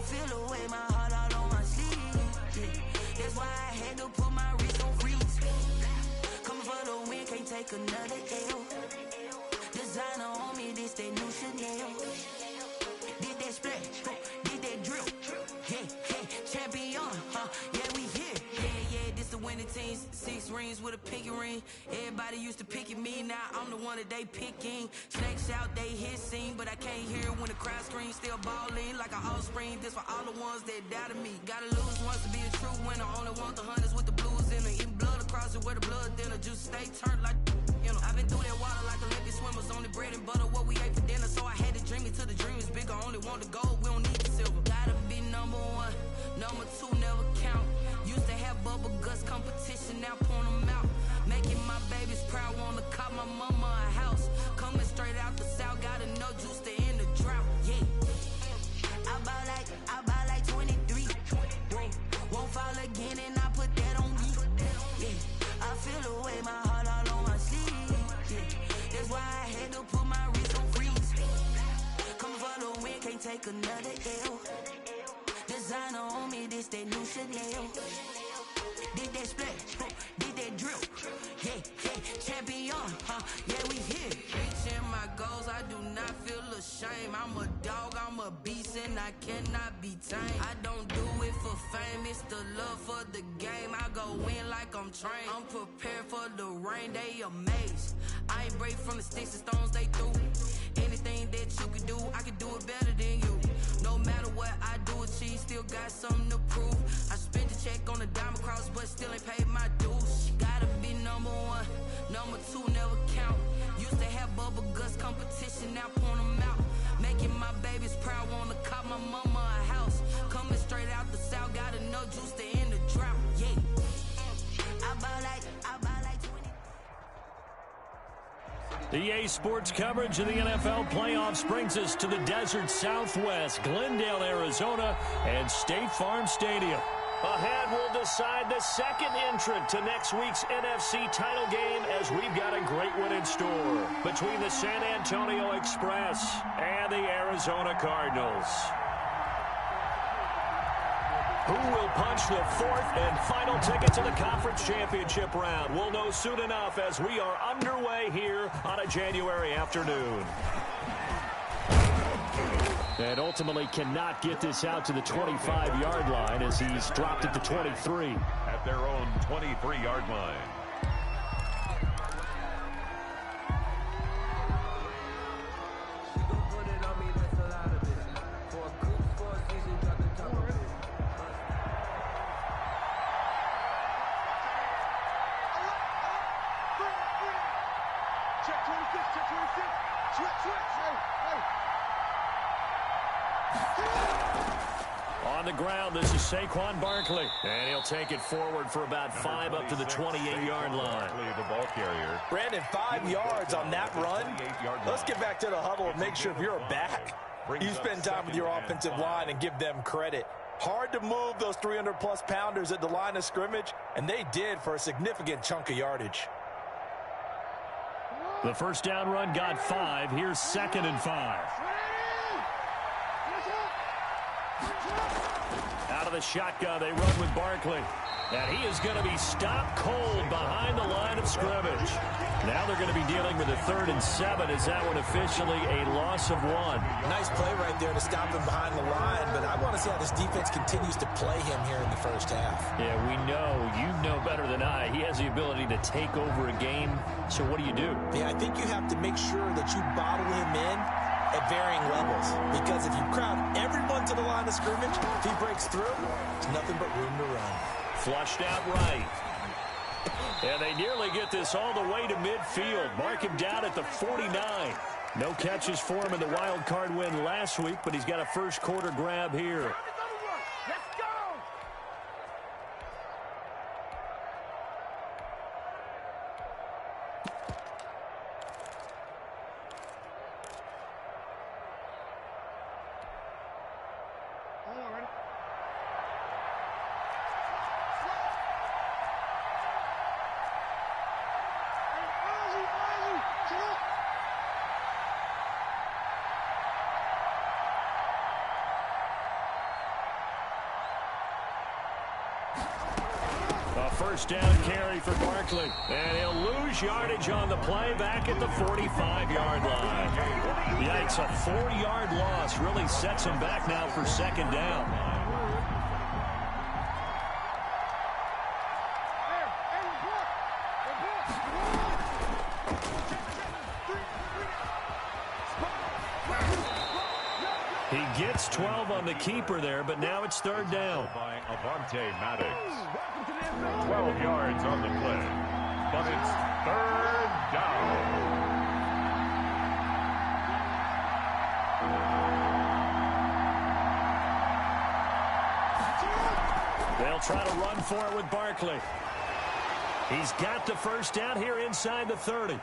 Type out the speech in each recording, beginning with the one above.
feel the way, my heart all on my sleeve. Yeah. That's why I had to put my wrist on freeze. Coming for the win, can't take another L. Designer on me, this that new Chanel. Did that splash, did that drill. Yeah, champion, yeah, we here. Yeah, this the winning team. 6 rings with a pinky ring. Everybody used to pick at me, now I'm the one that they picking. Snakes out, they hissing, but I can't hear when the crowd screams. Still balling like an offspring. This for all the ones that doubted me. Gotta lose once to be a true winner. Only want the hunters with the blues in it. Eating blood across it where the blood dinner. Juice stay turned like, you know. I've been through that water like Olympic swimmers. Only bread and butter, what we ate for dinner. So I had to dream it till the dream is bigger. Only want the gold, we don't need the silver. Gotta be number 1, number 2 never count. Used to have bubble guts competition, now point them out. Making my babies proud, wanna cop my mama a house. Coming straight out the south, gotta know juice to end the drought. Yeah, I buy like 23. Whoa, won't fall again and I put that on me. Yeah, I feel the way, my heart all on my sleeve. Yeah, that's why I had to put my wrist on freeze. Coming for the win, can't take another L. Designer on me, this that new Chanel. Did that splash, did that drill. Yeah, champion, yeah, we here. Reaching my goals, I do not feel ashamed. I'm a dog, I'm a beast, and I cannot be tamed. I don't do it for fame, it's the love for the game. I go in like I'm trained. I'm prepared for the rain, they amazed. I ain't break from the sticks and stones they threw. Anything that you could do, I could do it better than you. No matter what I do, achieve, still got something to prove. I spent the check on the diamond cross, but still ain't paid my dues. Gotta be number 1, number 2 never count. Used to have bubble guts competition, now point them out. Making my babies proud, wanna cop my mama a house. Coming straight out the south, gotta know juice to end the drought. Yeah, I buy like 20. The EA Sports coverage of the NFL playoffs brings us to the desert Southwest, Glendale, Arizona, and State Farm Stadium. Ahead, we'll decide the second entrant to next week's NFC title game as we've got a great one in store between the San Antonio Express and the Arizona Cardinals. Who will punch the 4th and final ticket to the conference championship round? We'll know soon enough as we are underway here on a January afternoon. And ultimately cannot get this out to the 25-yard line as he's dropped it to 23. At their own 23-yard line. On the ground, this is Saquon Barkley. And he'll take it forward for about 5 up to the 28-yard line. The ball carrier. Brandon, 5 yards on that run. Let's get back to the huddle and make sure if you're a back, you spend time with your offensive line and give them credit. Hard to move those 300-plus pounders at the line of scrimmage, and they did for a significant chunk of yardage. The first down run got 5. Here's 2nd and 5. Out of the shotgun, they run with Barkley. And he is going to be stopped cold behind the line of scrimmage. Now they're going to be dealing with a 3rd and 7. Is that one officially a loss of 1? Nice play right there to stop him behind the line, but I want to see how this defense continues to play him here in the first half. Yeah, we know. You know better than I. He has the ability to take over a game. So what do you do? Yeah, I think you have to make sure that you bottle him in at varying levels, because if you crowd everyone to the line of scrimmage, if he breaks through, there's nothing but room to run. Flushed out right. And they nearly get this all the way to midfield. Mark him down at the 49. No catches for him in the wild card win last week, but he's got a first quarter grab here. first down carry for Barkley. And he'll lose yardage on the play back at the 45-yard line. Yikes, a 4-yard loss really sets him back now for second down. He gets 12 on the keeper there, but now it's third down. By Avonte Maddox. 12 yards on the play, but it's third down. They'll try to run for it with Barkley. He's got the first down here inside the 30.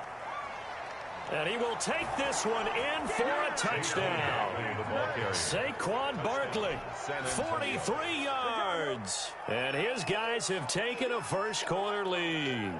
And he will take this one in for a touchdown. Saquon Barkley, 43 yards. And his guys have taken a first-quarter lead.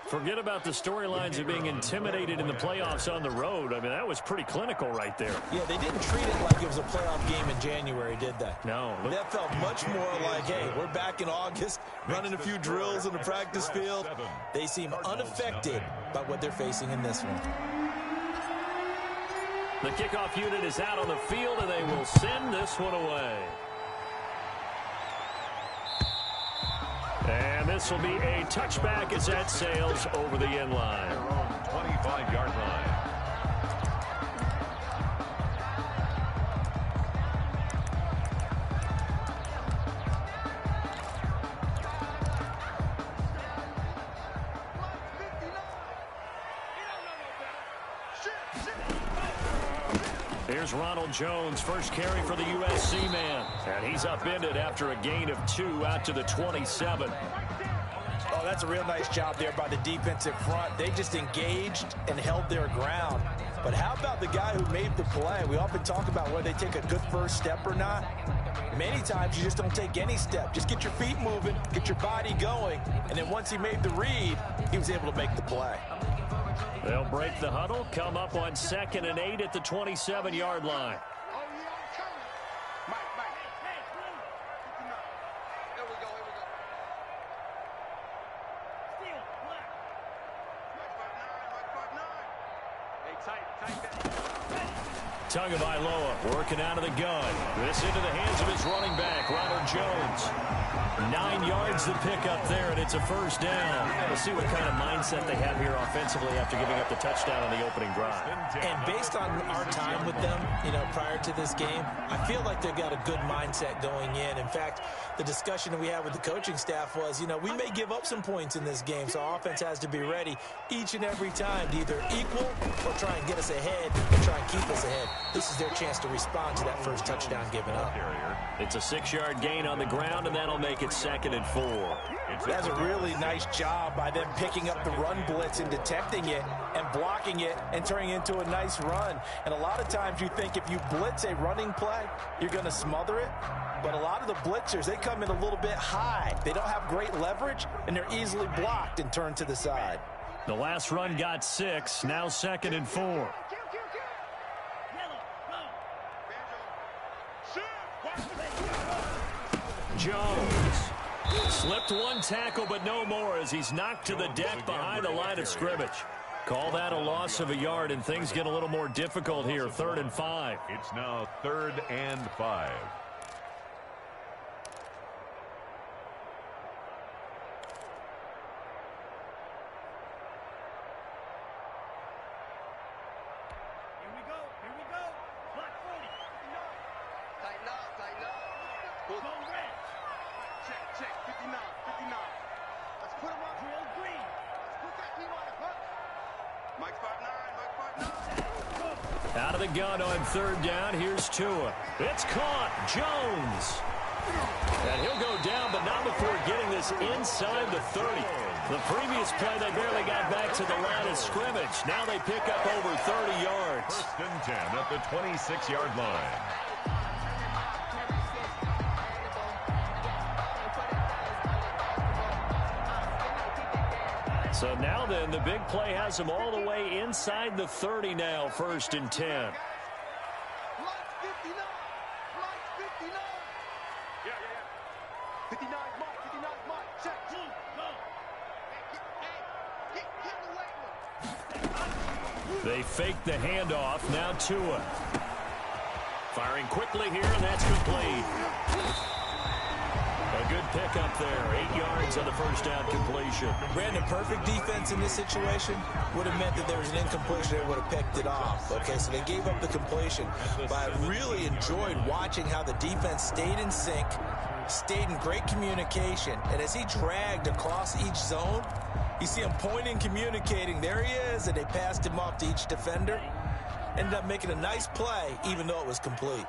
Forget about the storylines of being intimidated in the playoffs on the road. I mean, that was pretty clinical right there. Yeah, they didn't treat it like it was a playoff game in January, did they? No. That felt much more like, hey, we're back in August, running a few drills in the practice field. They seem unaffected by what they're facing in this one. The kickoff unit is out on the field, and they will send this one away. And this will be a touchback as that sails over the end line. 25-yard line. Here's Ronald Jones, first carry for the USC man. And he's upended after a gain of 2 out to the 27. Oh, that's a real nice job there by the defensive front. They just engaged and held their ground. But how about the guy who made the play? We often talk about whether they take a good first step or not. Many times you just don't take any step. Just get your feet moving, get your body going. And then once he made the read, he was able to make the play. They'll break the huddle, come up on 2nd and 8 at the 27-yard line. Tagovailoa working out of the gun. This into the hands of his running back, Ronald Jones. 9 yards to pick up there, and it's a first down. We'll see what kind of mindset they have here offensively after giving up the touchdown on the opening drive. And based on our time with them, prior to this game, I feel like they've got a good mindset going in. In fact, the discussion that we had with the coaching staff was, we may give up some points in this game, so offense has to be ready each and every time to either equal or try and get us ahead and try and keep us ahead. This is their chance to respond to that first touchdown given up. It's a 6-yard gain on the ground, and that'll make it 2nd and 4. That's a really nice job by them picking up the run blitz and detecting it and blocking it and turning it into a nice run. And a lot of times you think if you blitz a running play, you're going to smother it. But a lot of the blitzers, they come in a little bit high. They don't have great leverage, and they're easily blocked and turned to the side. The last run got 6, now 2nd and 4. Jones slipped one tackle, but no more as he's knocked to the deck behind the line of scrimmage. Call that a loss of a yard, and things get a little more difficult here. 3rd and 5. It's now 3rd and 5. Out of the gun on 3rd down. Here's Tua. It's caught. Jones. And he'll go down, but not before getting this inside the 30. The previous play, they barely got back to the line of scrimmage. Now they pick up over 30 yards. 1st and 10 at the 26-yard line. So now then, the big play has them all the way inside the 30 now, 1st and 10. They fake the handoff. Now Tua. Firing quickly here, and that's complete. A good pickup there. 8 yards on the first down completion. Brandon, perfect defense in this situation would have meant that there was an incompletion. They would have picked it off. Okay, so they gave up the completion. But I really enjoyed watching how the defense stayed in sync, stayed in great communication. And as he dragged across each zone, you see him pointing, communicating. There he is, and they passed him off to each defender. Ended up making a nice play, even though it was complete.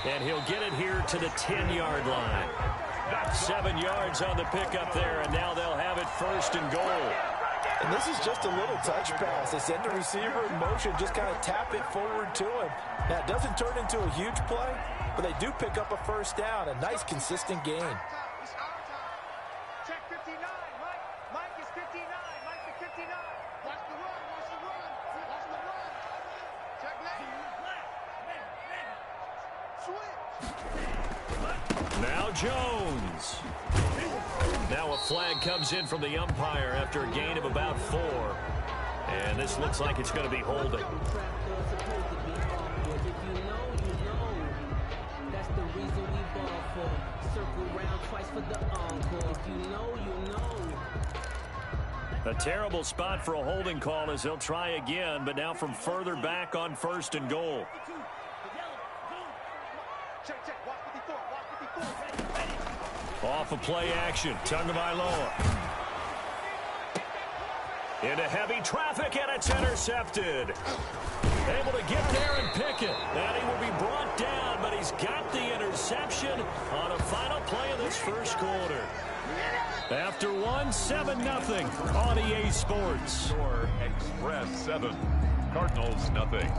And he'll get it here to the 10-yard line. 7 yards on the pickup there, and now they'll have it first and goal. And this is just a little touch pass. They send the receiver in motion, just kind of tap it forward to him. Now, it doesn't turn into a huge play, but they do pick up a first down, a nice, consistent gain. Check 59, Mike. Mike is 59. Mike is 59. Watch the run. Watch the run. Watch the run. Check left. Switch. Now Jones. Now a flag comes in from the umpire after a gain of about 4. And this looks like it's going to be holding. A terrible spot for a holding call as they'll try again, but now from further back on first and goal. Check. Watch 54. Watch 54. Off of play action. Tagovailoa. Into heavy traffic, and it's intercepted. Able to get there and pick it. And he will be brought down, but he's got the interception on a final play of this first quarter. After 1, 7-0 on EA Sports. Express 7, Cardinals nothing.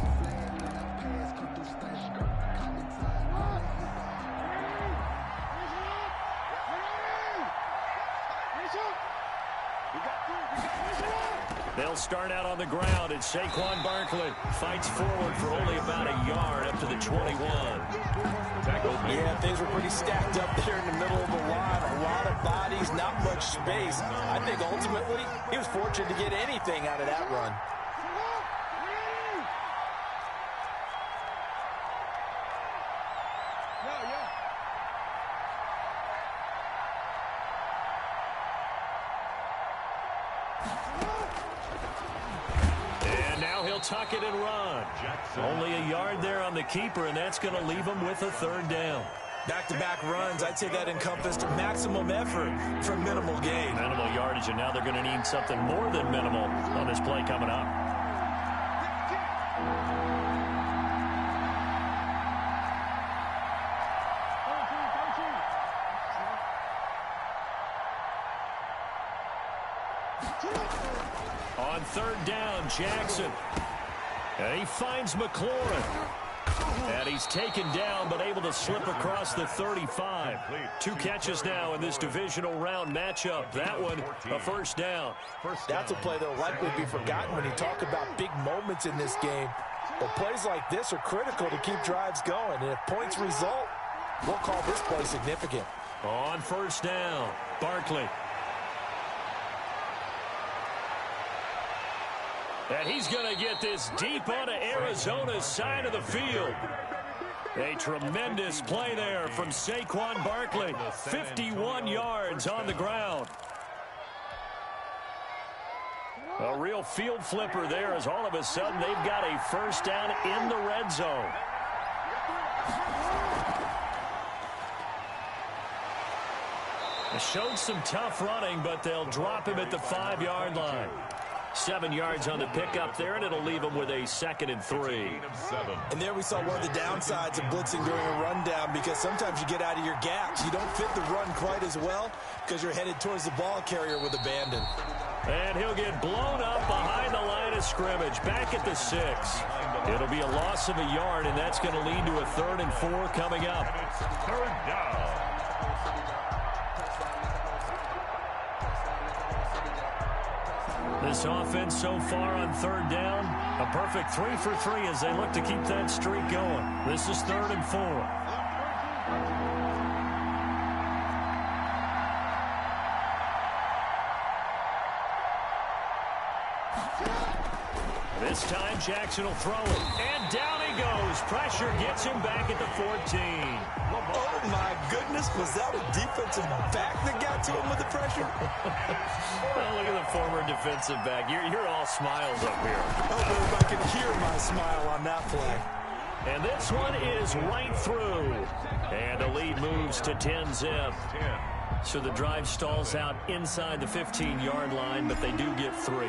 They'll start out on the ground, and Saquon Barkley fights forward for only about a yard up to the 21. Yeah, things were pretty stacked up there in the middle of the line. A lot of bodies, not much space. I think ultimately he was fortunate to get anything out of that run. Tuck it and run. Only a yard there on the keeper, and that's going to leave him with a third down. Back-to-back runs, I'd say that encompassed maximum effort for minimal gain. Minimal yardage, and now they're going to need something more than minimal on this play coming up. On third down, Jackson. And he finds McLaurin. And he's taken down, but able to slip across the 35. 2 catches now in this divisional round matchup. That one, a first down. That's a play that will likely be forgotten when you talk about big moments in this game. But plays like this are critical to keep drives going. And if points result, we'll call this play significant. On first down, Barkley. And he's going to get this deep onto Arizona's side of the field. A tremendous play there from Saquon Barkley. 51 yards on the ground. A real field flipper there as all of a sudden they've got a first down in the red zone. Showed some tough running, but they'll drop him at the 5-yard line. 7 yards on the pickup there, and it'll leave him with a 2nd and 3. And there we saw one of the downsides of blitzing during a rundown, because sometimes you get out of your gaps. You don't fit the run quite as well because you're headed towards the ball carrier with abandon. And he'll get blown up behind the line of scrimmage, back at the 6. It'll be a loss of a yard, and that's going to lead to a 3rd and 4 coming up. Third down. This offense so far on third down, a perfect 3 for 3 as they look to keep that streak going. This is 3rd and 4. This time, Jackson will throw it. And down he goes. Pressure gets him back at the 14. Oh, my goodness. Was that a defensive back that got to him with the pressure? Well, look at the former defensive back. You're all smiles up here. Oh, if I can hear my smile on that play. And this one is right through. And the lead moves to 10-zip. So the drive stalls out inside the 15-yard line, but they do get 3.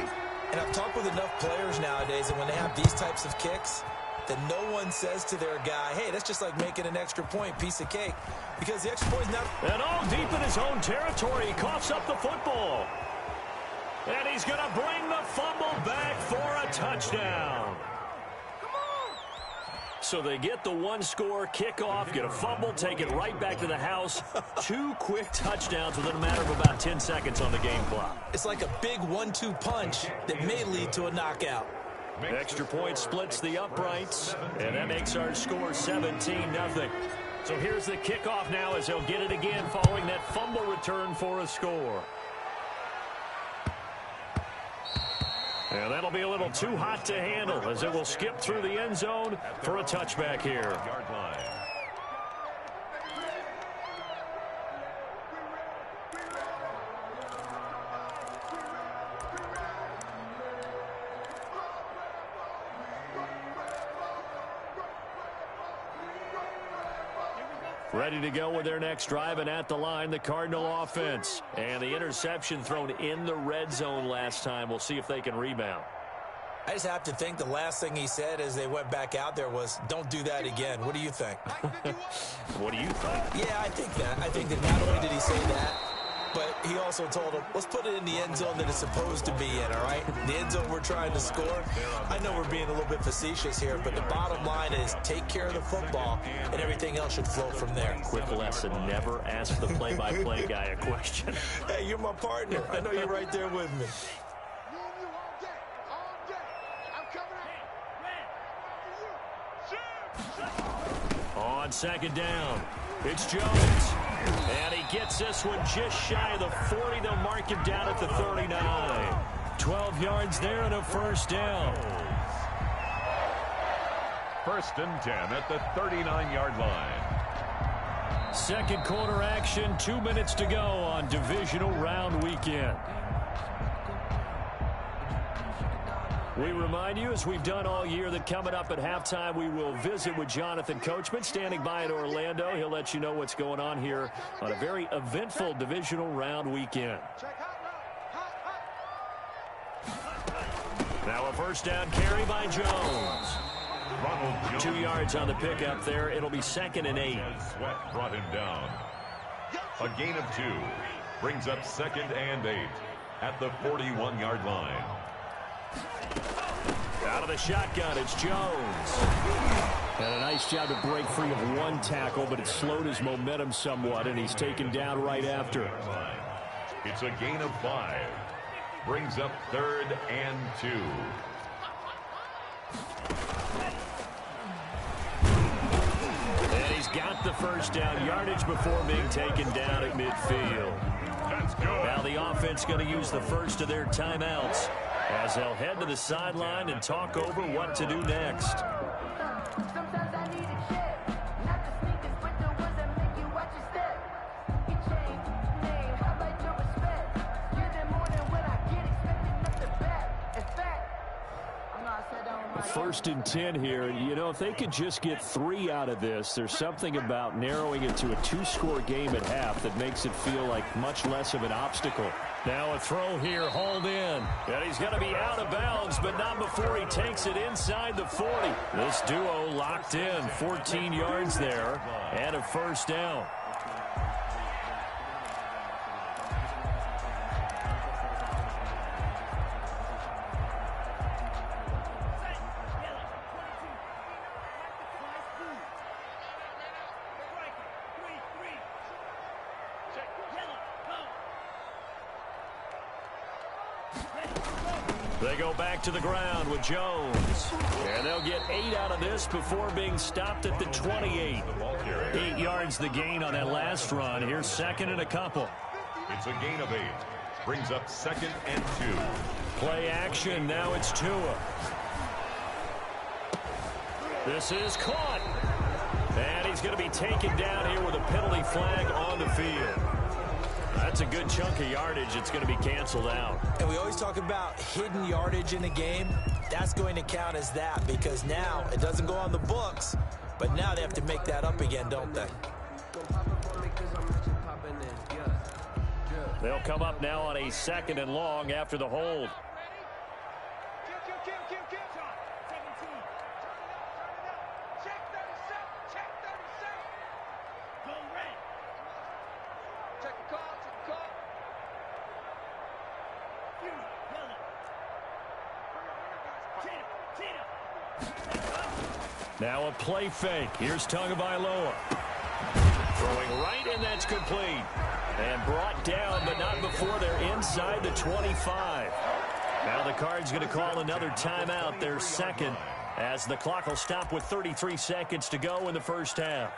And I've talked with enough players nowadays, and when they have these types of kicks, that no one says to their guy, hey, that's just like making an extra point, piece of cake. Because the extra point is not... And all deep in his own territory, he coughs up the football. And he's going to bring the fumble back for a touchdown. So they get the one-score kickoff, get a fumble, take it right back to the house. 2 quick touchdowns within a matter of about 10 seconds on the game clock. It's like a big 1-2 punch that may lead to a knockout. Extra point splits the uprights, and that makes our score 17-0. So here's the kickoff now as they'll get it again following that fumble return for a score. And that'll be a little too hot to handle as it will skip through the end zone for a touchback here. Ready to go with their next drive, and at the line, the Cardinal offense. And the interception thrown in the red zone last time. We'll see if they can rebound. I just have to think the last thing he said as they went back out there was, don't do that again. What do you think? What do you think? Yeah, I think that. I think that not only did he say that, but he also told him, let's put it in the end zone that it's supposed to be in, all right? The end zone we're trying to score. I know we're being a little bit facetious here, but the bottom line is take care of the football, and everything else should flow from there. Quick lesson, never ask the play-by-play guy a question. Hey, you're my partner. I know you're right there with me. On second down, it's Jones. And he gets this one just shy of the 40. They'll mark him down at the 39. 12 yards there and a first down. First and 10 at the 39-yard line. Second quarter action, 2 minutes to go on divisional round weekend. We remind you, as we've done all year, that coming up at halftime, we will visit with Jonathan Coachman, standing by in Orlando. He'll let you know what's going on here on a very eventful divisional round weekend. Now a first down carry by Jones. 2 yards on the pickup there. It'll be 2nd and 8. Sweat brought him down. A gain of 2 brings up 2nd and 8 at the 41-yard line. Out of the shotgun, it's Jones. And a nice job to break free of one tackle, but it slowed his momentum somewhat, and he's taken down right after. It's a gain of 5. Brings up 3rd and 2. And he's got the first down yardage before being taken down at midfield. That's good. Now the offense going to use the first of their timeouts as they'll head to the sideline and talk over what to do next. Sometimes I need a check, not the sneakers, but the ones that make you watch your step. You change name, how about your respect? You're the more than what I get, expecting nothing back. In fact, I'm not set down on my 1st and 10 here. You know, if they could just get 3 out of this, there's something about narrowing it to a 2-score game at half that makes it feel like much less of an obstacle. Now a throw here, hauled in. And he's going to be out of bounds, but not before he takes it inside the 40. This duo locked in, 14 yards there, and a first down. They go back to the ground with Jones. And they'll get 8 out of this before being stopped at the 28. 8 yards the gain on that last run. Here's 2nd and a couple. It's a gain of 8. Brings up 2nd and 2. Play action. Now it's Tua. This is caught. And he's going to be taken down here with a penalty flag on the field. That's a good chunk of yardage. It's going to be canceled out. And we always talk about hidden yardage in the game. That's going to count as that because now it doesn't go on the books, but now they have to make that up again, don't they? They'll come up now on a 2nd and long after the hold. Now a play fake. Here's Tagovailoa. Throwing right, and that's complete. And brought down, but not before they're inside the 25. Now the Cards going to call another timeout, their 2nd, as the clock will stop with 33 seconds to go in the first half.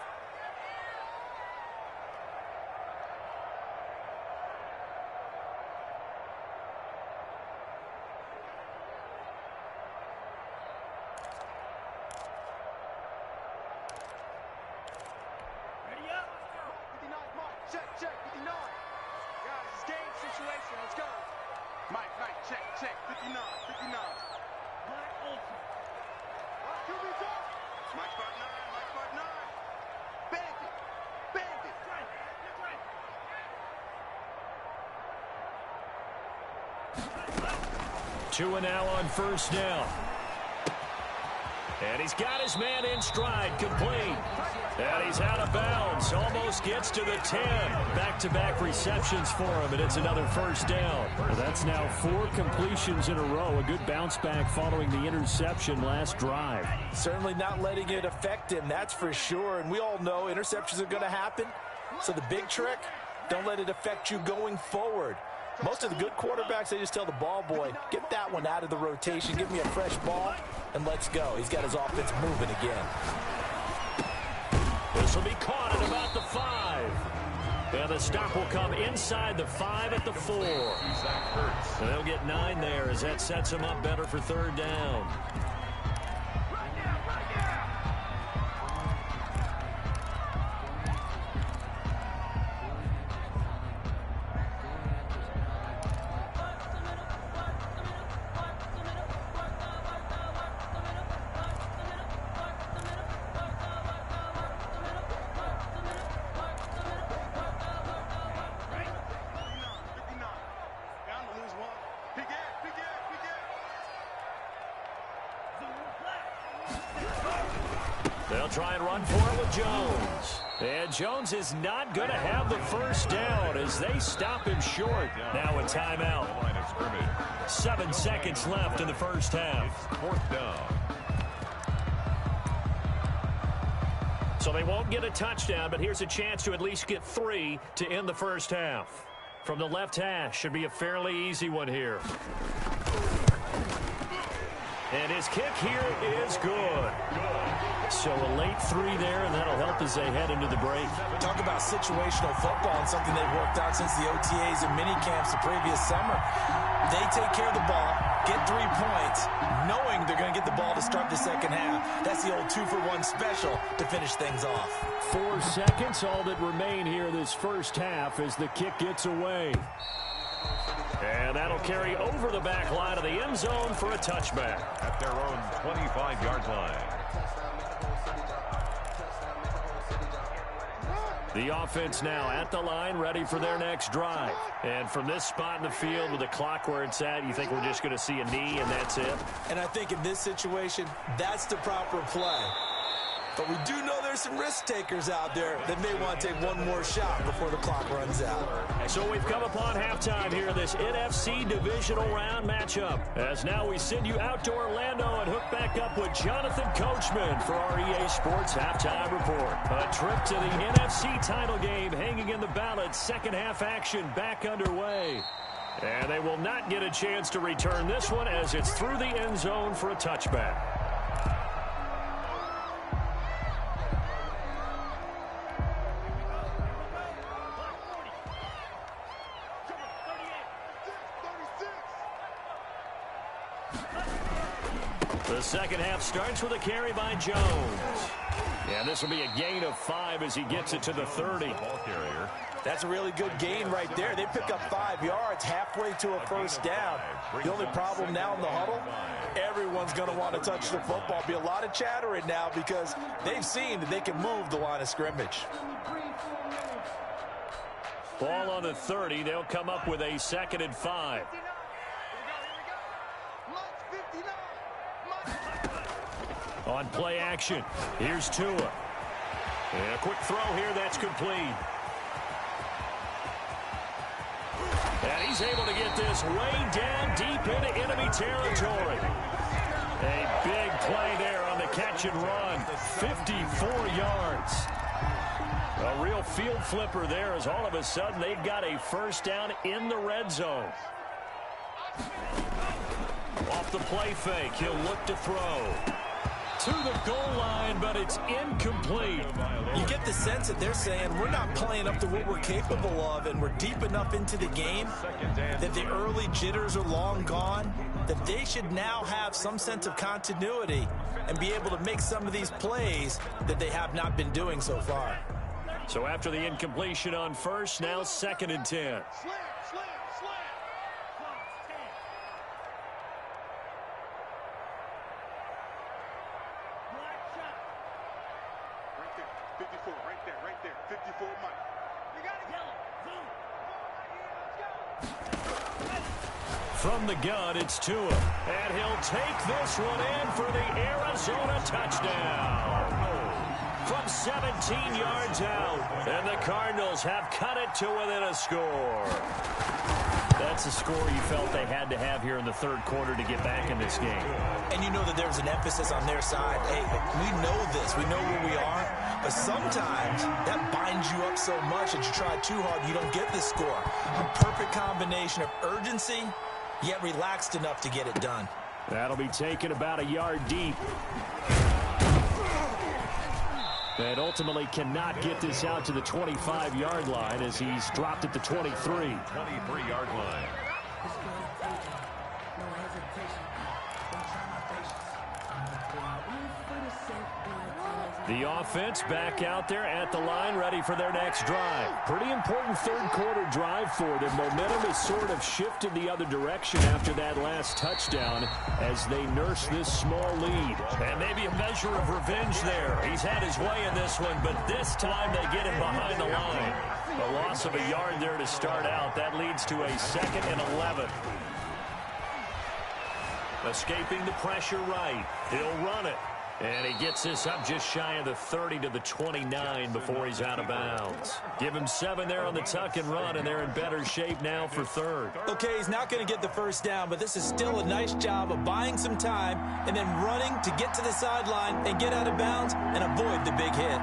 Two and now on first down. And he's got his man in stride, complete. And he's out of bounds, almost gets to the 10. Back-to-back receptions for him, and it's another first down. Well, that's now 4 completions in a row. A good bounce back following the interception last drive. Certainly not letting it affect him, that's for sure. And we all know interceptions are going to happen. So the big trick, don't let it affect you going forward. Most of the good quarterbacks, they just tell the ball boy, get that one out of the rotation, give me a fresh ball, and let's go. He's got his offense moving again. This will be caught at about the 5. And the stop will come inside the 5 at the 4. And they'll get 9 there as that sets him up better for 3rd down. They'll try and run for it with Jones. And Jones is not going to have the first down as they stop him short. Now a timeout. 7 seconds left in the first half. 4th down. So they won't get a touchdown, but here's a chance to at least get 3 to end the first half. From the left hash, should be a fairly easy one here. And his kick here is good. So a late 3 there, and that'll help as they head into the break. Talk about situational football and something they've worked out since the OTAs and mini camps the previous summer. They take care of the ball, get 3 points, knowing they're going to get the ball to start the second half. That's the old 2-for-1 special to finish things off. 4 seconds, all that remain here this first half as the kick gets away. And that'll carry over the back line of the end zone for a touchback. At their own 25-yard line. The offense now at the line, ready for their next drive. And from this spot in the field with the clock where it's at, you think we're just going to see a knee and that's it? And I think in this situation, that's the proper play. But we do know there's some risk takers out there that may want to take one more shot before the clock runs out. So we've come upon halftime here in this NFC divisional round matchup. As now we send you out to Orlando and hook back up with Jonathan Coachman for our EA Sports Halftime Report. A trip to the NFC title game hanging in the balance. Second half action back underway. And they will not get a chance to return this one as it's through the end zone for a touchback. The second half starts with a carry by Jones. Yeah, this will be a gain of 5 as he gets it to the 30. Ball carrier. That's a really good gain right there. They pick up 5 yards halfway to a first down. The only problem now in the huddle, everyone's going to want to touch the football. Be a lot of chattering now because they've seen that they can move the line of scrimmage. Ball on the 30. They'll come up with a 2nd and 5. On play action, here's Tua. And a quick throw here, that's complete. And he's able to get this way down deep into enemy territory. A big play there on the catch and run. 54 yards. A real field flipper there as all of a sudden they've got a first down in the red zone. Off the play fake, he'll look to throw. To the goal line, but it's incomplete. You get the sense that they're saying we're not playing up to what we're capable of, and we're deep enough into the game that the early jitters are long gone, that they should now have some sense of continuity and be able to make some of these plays that they have not been doing so far. So after the incompletion on first, now 2nd and 10. From the gun, it's Tua. And he'll take this one in for the Arizona touchdown. From 17 yards out. And the Cardinals have cut it to within a score. That's a score you felt they had to have here in the third quarter to get back in this game. And you know that there was an emphasis on their side. Hey, we know this. We know where we are. But sometimes that binds you up so much that you try too hard, you don't get this score. A perfect combination of urgency, yet relaxed enough to get it done. That'll be taken about a yard deep. And ultimately cannot get this out to the 25-yard line as he's dropped at the 23. 23-yard line. The offense back out there at the line, ready for their next drive. Pretty important third quarter drive for them. Momentum has sort of shifted the other direction after that last touchdown as they nurse this small lead. And maybe a measure of revenge there. He's had his way in this one, but this time they get him behind the line. A loss of a yard there to start out. That leads to a 2nd and 11. Escaping the pressure right. He'll run it. And he gets this up just shy of the 30 to the 29 before he's out of bounds. Give him 7 there on the tuck and run, and they're in better shape now for third. Okay, he's not going to get the first down, but this is still a nice job of buying some time and then running to get to the sideline and get out of bounds and avoid the big hit.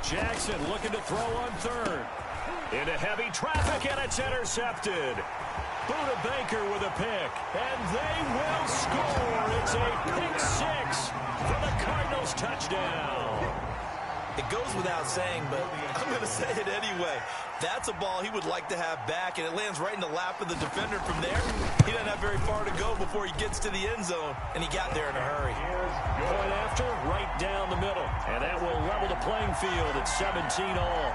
Jackson looking to throw on third. Into heavy traffic, and it's intercepted. Buda Baker with a pick, and they will score. It's a pick 6 for the Cardinals touchdown. It goes without saying, but I'm going to say it anyway. That's a ball he would like to have back, and it lands right in the lap of the defender from there. He doesn't have very far to go before he gets to the end zone, and he got there in a hurry. Point after, right down the middle. And that will level the playing field at 17 all.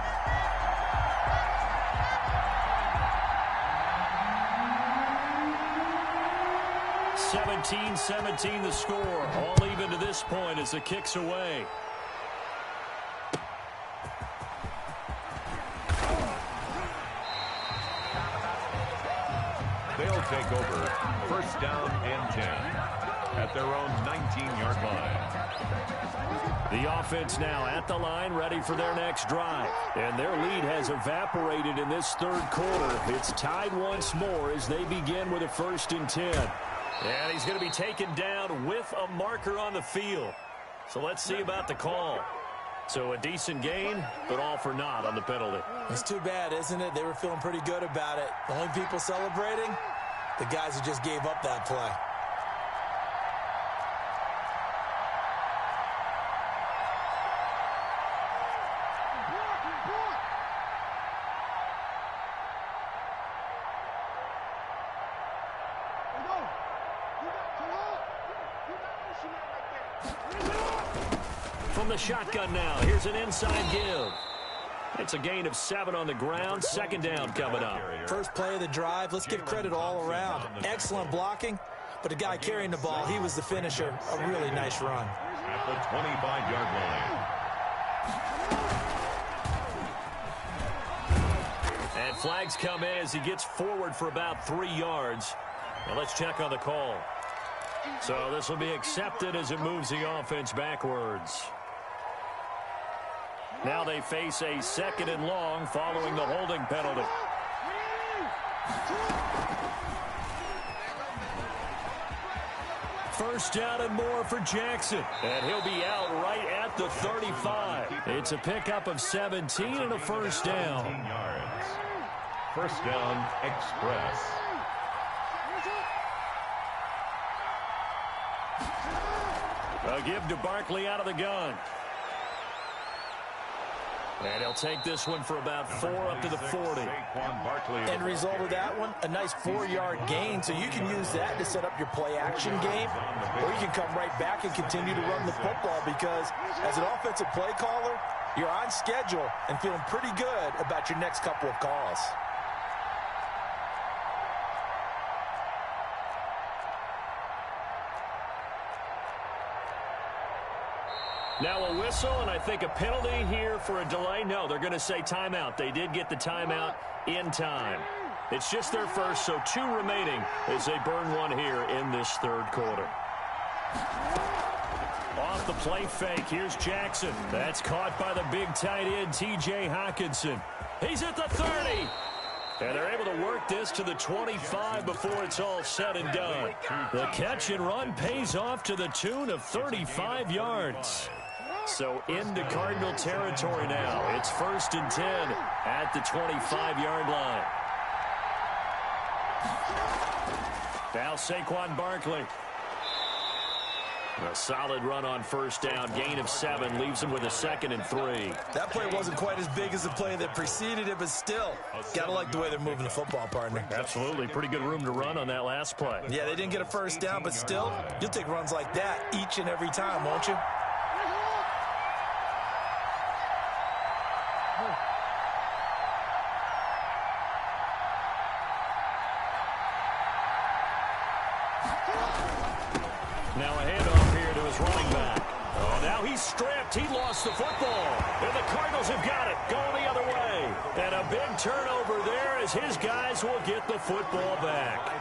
(17-17) the score. All even to this point as the kick's away. They'll take over first down and 10 at their own 19-yard line. The offense now at the line, ready for their next drive. And their lead has evaporated in this third quarter. It's tied once more as they begin with a 1st and 10. And he's going to be taken down with a marker on the field. So let's see about the call. So a decent gain, but all for naught on the penalty. It's too bad, isn't it? They were feeling pretty good about it. The only people celebrating, the guys who just gave up that play. from the shotgun now. Here's an inside give. It's a gain of 7 on the ground. Second down coming up. First play of the drive. Let's give credit all around. Excellent blocking, but the guy carrying the ball, he was the finisher. A really nice run. At the 25-yard line. And flags come in as he gets forward for about 3 yards. Now let's check on the call. So this will be accepted as it moves the offense backwards. Now they face a 2nd and long following the holding penalty. First down and more for Jackson. And he'll be out right at the 35. It's a pickup of 17 and a first down. 17 yards. First down, Express. A give to Barkley out of the gun. And he'll take this one for about 4 up to the 40. End result of that one, a nice 4-yard gain. So you can use that to set up your play-action game, or you can come right back and continue to run the football because as an offensive play caller, you're on schedule and feeling pretty good about your next couple of calls. Now a whistle, and I think a penalty here for a delay. No, they're going to say timeout. They did get the timeout in time. It's just their first, so 2 remaining as they burn one here in this 3rd quarter. Off the play fake, here's Jackson. That's caught by the big tight end, T.J. Hockenson. He's at the 30. And they're able to work this to the 25 before it's all said and done. The catch and run pays off to the tune of 35 yards. So into Cardinal territory now. It's 1st and 10 at the 25-yard line. Now Saquon Barkley. A solid run on first down. Gain of 7 leaves him with a 2nd and 3. That play wasn't quite as big as the play that preceded it, but still, gotta like the way they're moving the football, partner. Absolutely. Pretty good room to run on that last play. Yeah, they didn't get a first down, but still, you'll take runs like that each and every time, won't you? Now a handoff here to his running back. Oh, now he's stripped. He lost the football. And the Cardinals have got it. Going the other way. And a big turnover there as his guys will get the football back.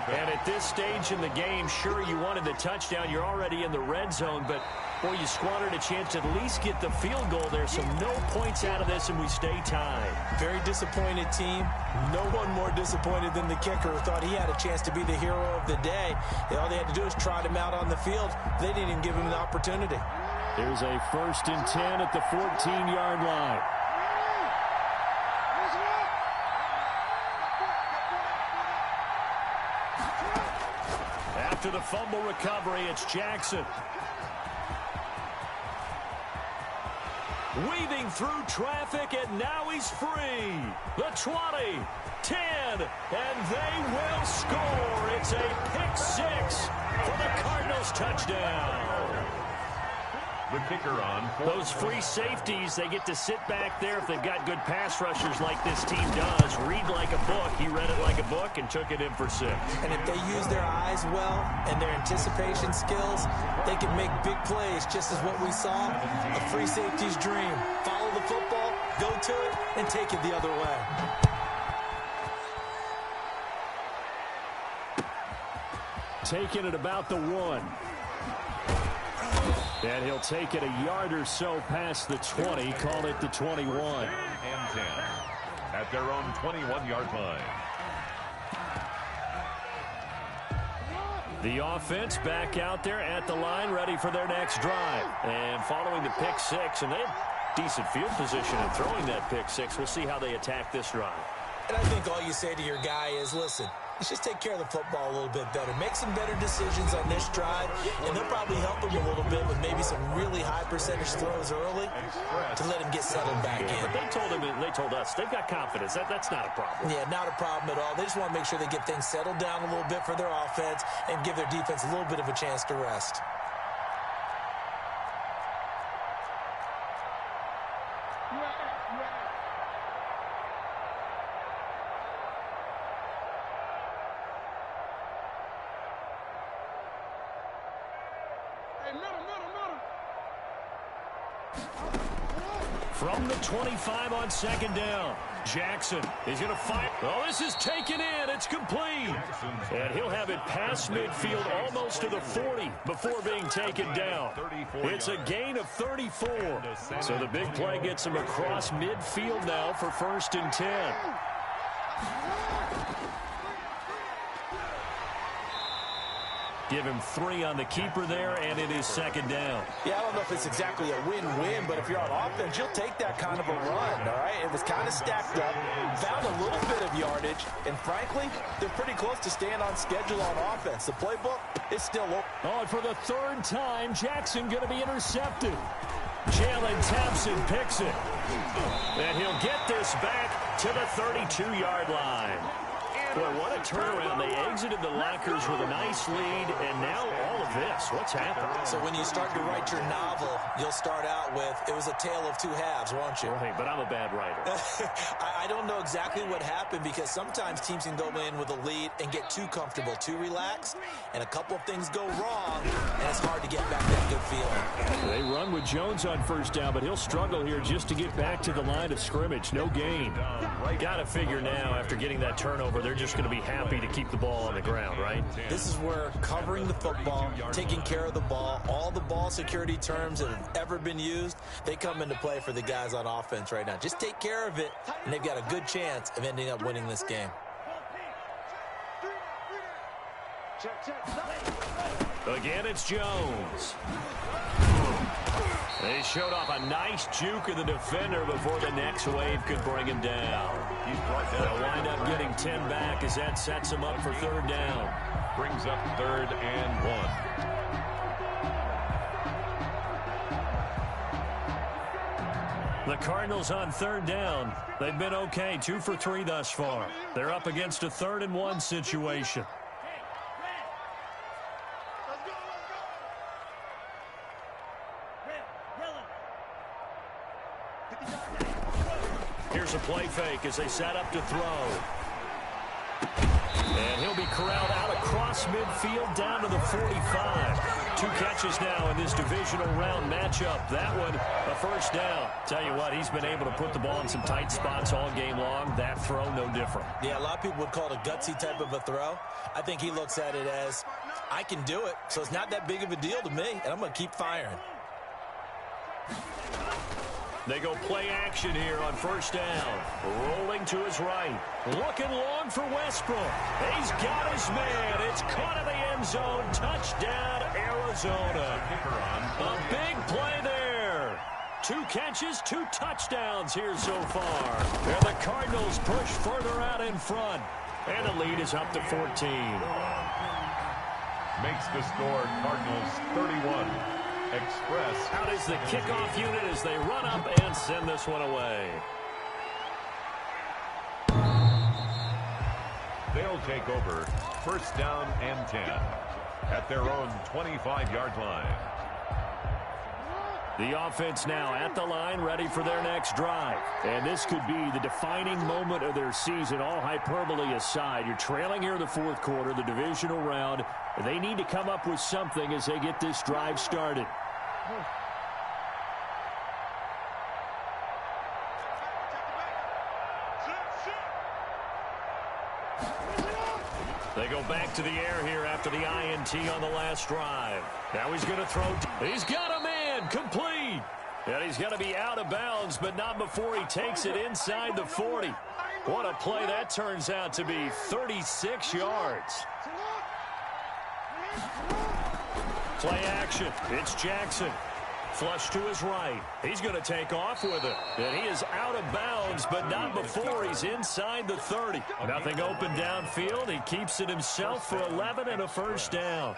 And at this stage in the game, sure, you wanted the touchdown. You're already in the red zone, but boy, you squandered a chance to at least get the field goal there, so no points out of this, and we stay tied. Very disappointed team. No one more disappointed than the kicker who thought he had a chance to be the hero of the day. All they had to do is trot him out on the field. They didn't even give him the opportunity. There's a 1st and 10 at the 14-yard line. After the fumble recovery, it's Jackson. Weaving through traffic, and now he's free. The 20, 10, and they will score. It's a pick 6 for the Cardinals touchdown. The kicker on. Those free safeties, they get to sit back there if they've got good pass rushers like this team does. Read like a book. He read it like a book and took it in for 6. And if they use their eyes well and their anticipation skills, they can make big plays, just as what we saw. A free safety's dream. Follow the football, go to it, and take it the other way. Taking it about the 1. And he'll take it a yard or so past the 20, call it the 21. And 10 at their own 21-yard line. The offense back out there at the line, ready for their next drive. And following the pick 6, and they have decent field position in throwing that pick 6. We'll see how they attack this drive. And I think all you say to your guy is, listen, let's just take care of the football a little bit better. Make some better decisions on this drive, and they'll probably help him a little bit with maybe some really high percentage throws early to let him get settled back in. But they told him, and they told us, they've got confidence. That's not a problem. Yeah, not a problem at all. They just want to make sure they get things settled down a little bit for their offense and give their defense a little bit of a chance to rest. From the 25 on second down. Jackson is going to fire. Oh, this is taken in. It's complete. And he'll have it past midfield almost to the 40 before being taken down. It's a gain of 34. So the big play gets him across midfield now for 1st and 10. Give him 3 on the keeper there, and it is second down. Yeah, I don't know if it's exactly a win-win, but if you're on offense, you'll take that kind of a run, all right? It was kind of stacked up, found a little bit of yardage, and frankly, they're pretty close to staying on schedule on offense. The playbook is still open. Oh, and for the 3rd time, Jackson going to be intercepted. Jalen Thompson picks it. And he'll get this back to the 32-yard line. Boy, what a turnaround. They exited the lockers with a nice lead, and now all of this. What's happened? So when you start to write your novel, you'll start out with, it was a tale of 2 halves, won't you? Right, but I'm a bad writer. I don't know exactly what happened, because sometimes teams can go in with a lead and get too comfortable, too relaxed, and a couple of things go wrong, and it's hard to get back that good feeling. They run with Jones on 1st down, but he'll struggle here just to get back to the line of scrimmage. No gain. Got to figure now, after getting that turnover, they're just going to be happy to keep the ball on the ground, right? This is where covering the football, taking care of the ball, all the ball security terms that have ever been used, they come into play for the guys on offense right now. Just take care of it, and they've got a good chance of ending up winning this game. Again, it's Jones. They showed off a nice juke of the defender before the next wave could bring him down. They'll wind up getting 10 back as that sets him up for 3rd down. Brings up 3rd and 1. The Cardinals on 3rd down. They've been okay, 2 for 3 thus far. They're up against a 3rd and 1 situation. Here's a play fake as they set up to throw. And he'll be corralled out across midfield down to the 45. 2 catches now in this divisional round matchup. That one, a 1st down. Tell you what, he's been able to put the ball in some tight spots all game long. That throw, no different. Yeah, a lot of people would call it a gutsy type of a throw. I think he looks at it as, I can do it, so it's not that big of a deal to me, and I'm going to keep firing. They go play action here on 1st down. Rolling to his right. Looking long for Westbrook. He's got his man. It's caught in the end zone. Touchdown, Arizona. A big play there. 2 catches, 2 touchdowns here so far. And the Cardinals push further out in front. And the lead is up to 14. Makes the score Cardinals 31. Express. Out is the kickoff unit as they run up and send this one away. They'll take over 1st down and 10 at their own 25-yard line. The offense now at the line, ready for their next drive. And this could be the defining moment of their season, all hyperbole aside. You're trailing here in the 4th quarter, the divisional round. They need to come up with something as they get this drive started. They go back to the air here after the INT on the last drive. Now he's going to throw. He's got a man complete. And he's going to be out of bounds, but not before he takes it inside the 40. What a play that turns out to be. 36 yards. Play action. It's Jackson. Flush to his right. He's going to take off with it. And he is out of bounds, but not before he's inside the 30. Nothing open downfield. He keeps it himself for 11 and a 1st down.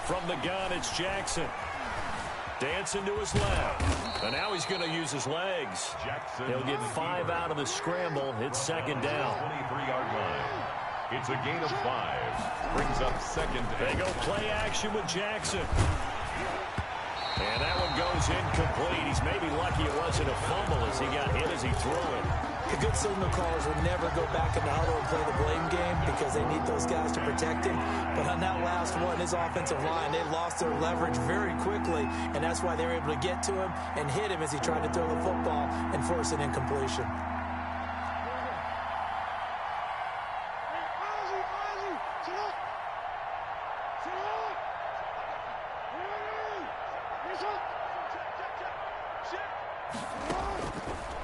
From the gun, it's Jackson. Dancing to his left. And now he's going to use his legs. He'll get 5 out of the scramble. It's 2nd down. 23-yard line. It's a gain of 5. Brings up 2nd. They go play action with Jackson. And that one goes incomplete. He's maybe lucky it wasn't a fumble as he got hit as he threw it. The good signal callers will never go back in the huddle and play the blame game because they need those guys to protect him. But on that last one, his offensive line, they lost their leverage very quickly, and that's why they were able to get to him and hit him as he tried to throw the football and force an incompletion.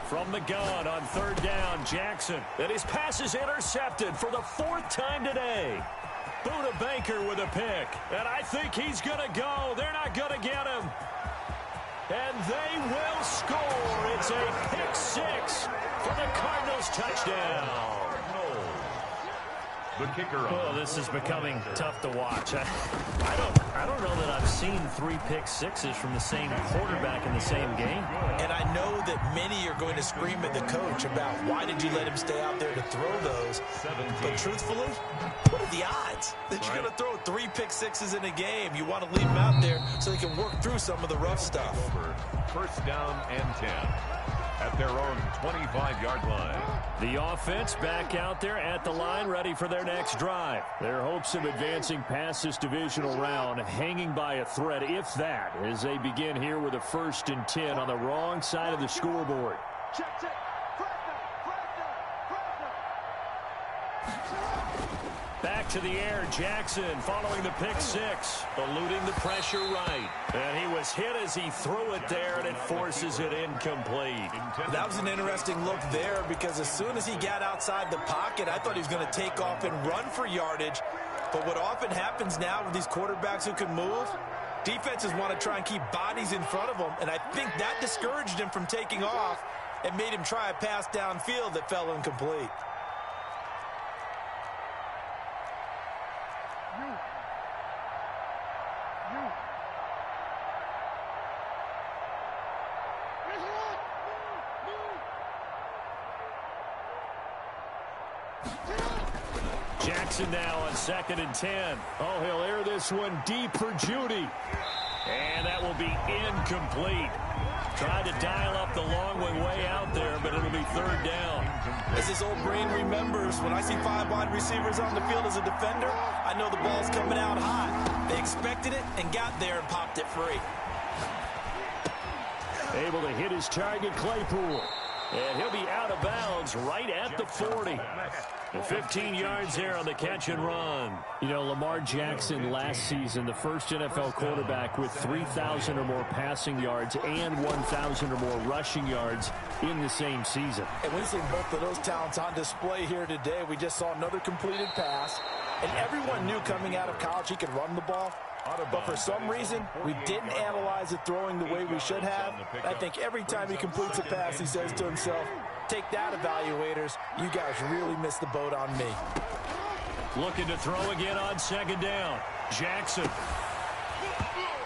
From the gun on third down, Jackson. And his pass is intercepted for the 4th time today. Buda Baker with a pick. And I think he's going to go. They're not going to get him. And they will score. It's a pick 6 for the Cardinals touchdown. The kicker. Oh, this is becoming tough to watch. I don't know that I've seen 3 pick sixes from the same quarterback in the same game. And I know that many are going to scream at the coach about why did you let him stay out there to throw those. But truthfully, what are the odds that you're going to throw 3 pick sixes in a game? You want to leave him out there so they can work through some of the rough stuff. First down and 10 at their own 25-yard line. The offense back out there at the line, ready for their next drive. Their hopes of advancing past this divisional round hanging by a thread, if that, as they begin here with a 1st and 10 on the wrong side of the scoreboard. Back to the air, Jackson following the pick 6, eluding the pressure right. And he was hit as he threw it there, and it forces it incomplete. That was an interesting look there because as soon as he got outside the pocket, I thought he was going to take off and run for yardage. But what often happens now with these quarterbacks who can move, defenses want to try and keep bodies in front of them, and I think that discouraged him from taking off and made him try a pass downfield that fell incomplete. Jackson now on 2nd and 10. Oh, he'll air this one deep for Judy. And that will be incomplete. Tried to dial up the long way out there, but it'll be 3rd down. As his old brain remembers, when I see 5 wide receivers on the field as a defender, I know the ball's coming out hot. They expected it and got there and popped it free. Able to hit his target, Claypool. And he'll be out of bounds right at the 40. 15 yards there on the catch and run. You know, Lamar Jackson last season, the first NFL quarterback with 3,000 or more passing yards and 1,000 or more rushing yards in the same season. And we've seen both of those talents on display here today. We just saw another completed pass. And everyone knew coming out of college he could run the ball. But for some reason, we didn't analyze it throwing the way we should have. I think every time he completes a pass, he says to himself, take that, evaluators. You guys really missed the boat on me. Looking to throw again on 2nd down. Jackson.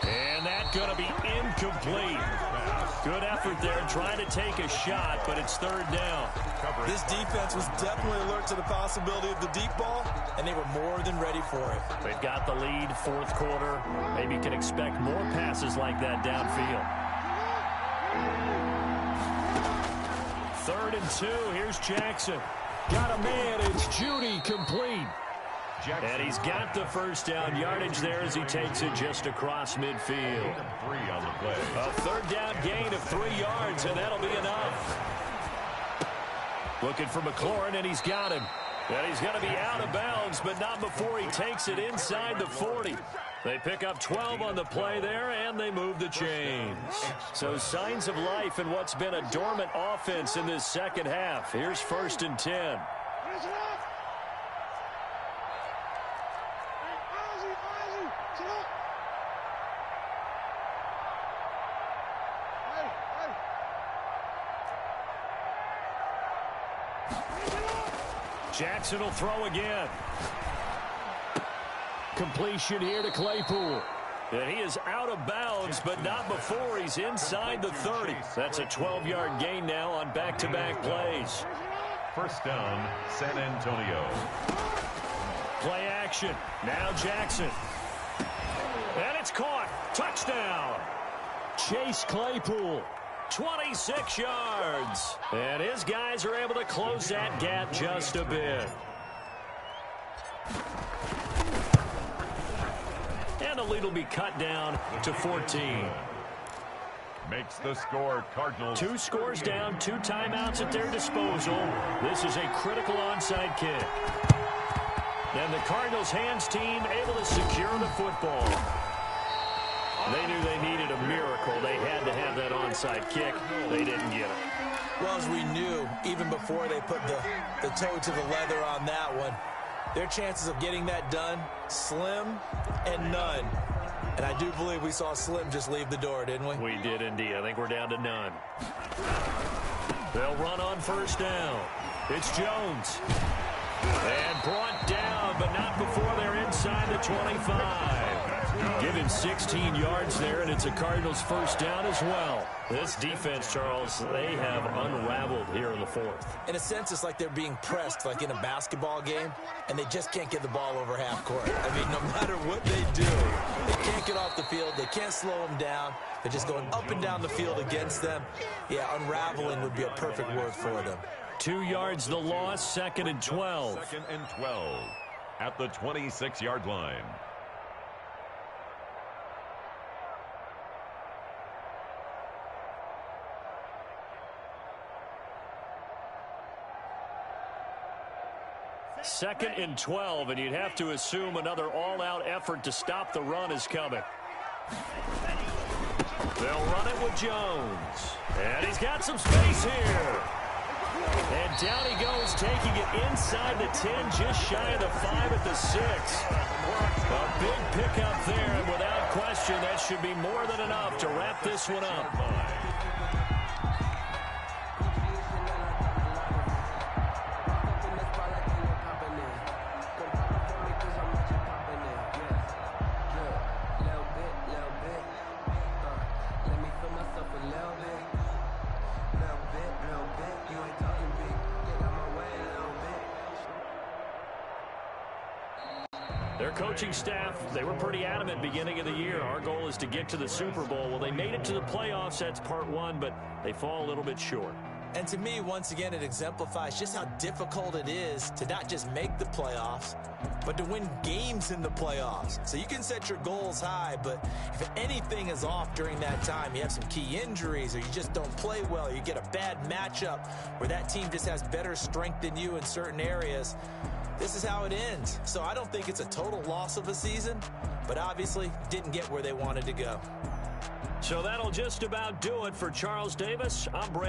And that's going to be incomplete. Good effort there trying to take a shot, but it's 3rd down. This defense was definitely alert to the possibility of the deep ball, and they were more than ready for it. They've got the lead, 4th quarter. Maybe can expect more passes like that downfield. 3rd and 2. Here's Jackson. Got a man. It's Judy, complete. And he's got the 1st down yardage there as he takes it just across midfield. 3 on the play. A 3rd down gain of 3 yards, and that'll be enough. Looking for McLaurin, and he's got him. And he's going to be out of bounds, but not before he takes it inside the 40. They pick up 12 on the play there, and they move the chains. So signs of life in what's been a dormant offense in this 2nd half. Here's 1st and 10. Jackson will throw again. Completion here to Claypool. And he is out of bounds, but not before he's inside the 30. That's a 12-yard gain now on back-to-back plays. 1st down, San Antonio. Play action. Now Jackson. And it's caught. Touchdown. Chase Claypool. 26 yards. And his guys are able to close that gap just a bit. And the lead will be cut down to 14. Makes the score Cardinals. 2 scores down, 2 timeouts at their disposal. This is a critical onside kick. And the Cardinals hands team able to secure the football. They knew they needed a miracle. They had to have that onside kick. They didn't get it. Well, as we knew, even before they put the toe to the leather on that one, their chances of getting that done, slim and none. And I do believe we saw Slim just leave the door, didn't we? We did indeed. I think we're down to none. They'll run on first down. It's Jones. And brought down, but not before they're inside the 25. Give him 16 yards there, and it's a Cardinals first down as well. This defense, Charles, they have unraveled here in the 4th. In a sense, it's like they're being pressed like in a basketball game, and they just can't get the ball over half court. I mean, no matter what they do, they can't get off the field. They can't slow them down. They're just going up and down the field against them. Yeah, unraveling would be a perfect word for them. 2 yards the loss, 2nd and 12. 2nd and 12 at the 26-yard line. Second and 12, and you'd have to assume another all-out effort to stop the run is coming. They'll run it with Jones. And he's got some space here. And down he goes, taking it inside the 10, just shy of the 5 at the 6. A big pickup there, and without question, that should be more than enough to wrap this one up. Their coaching staff, they were pretty adamant beginning of the year. Our goal is to get to the Super Bowl. Well, they made it to the playoffs. That's part 1, but they fall a little bit short. And to me, once again, it exemplifies just how difficult it is to not just make the playoffs, but to win games in the playoffs. So you can set your goals high, but if anything is off during that time, you have some key injuries or you just don't play well, you get a bad matchup where that team just has better strength than you in certain areas, this is how it ends. So I don't think it's a total loss of a season, but obviously didn't get where they wanted to go. So that'll just about do it for Charles Davis. I'm Brandon.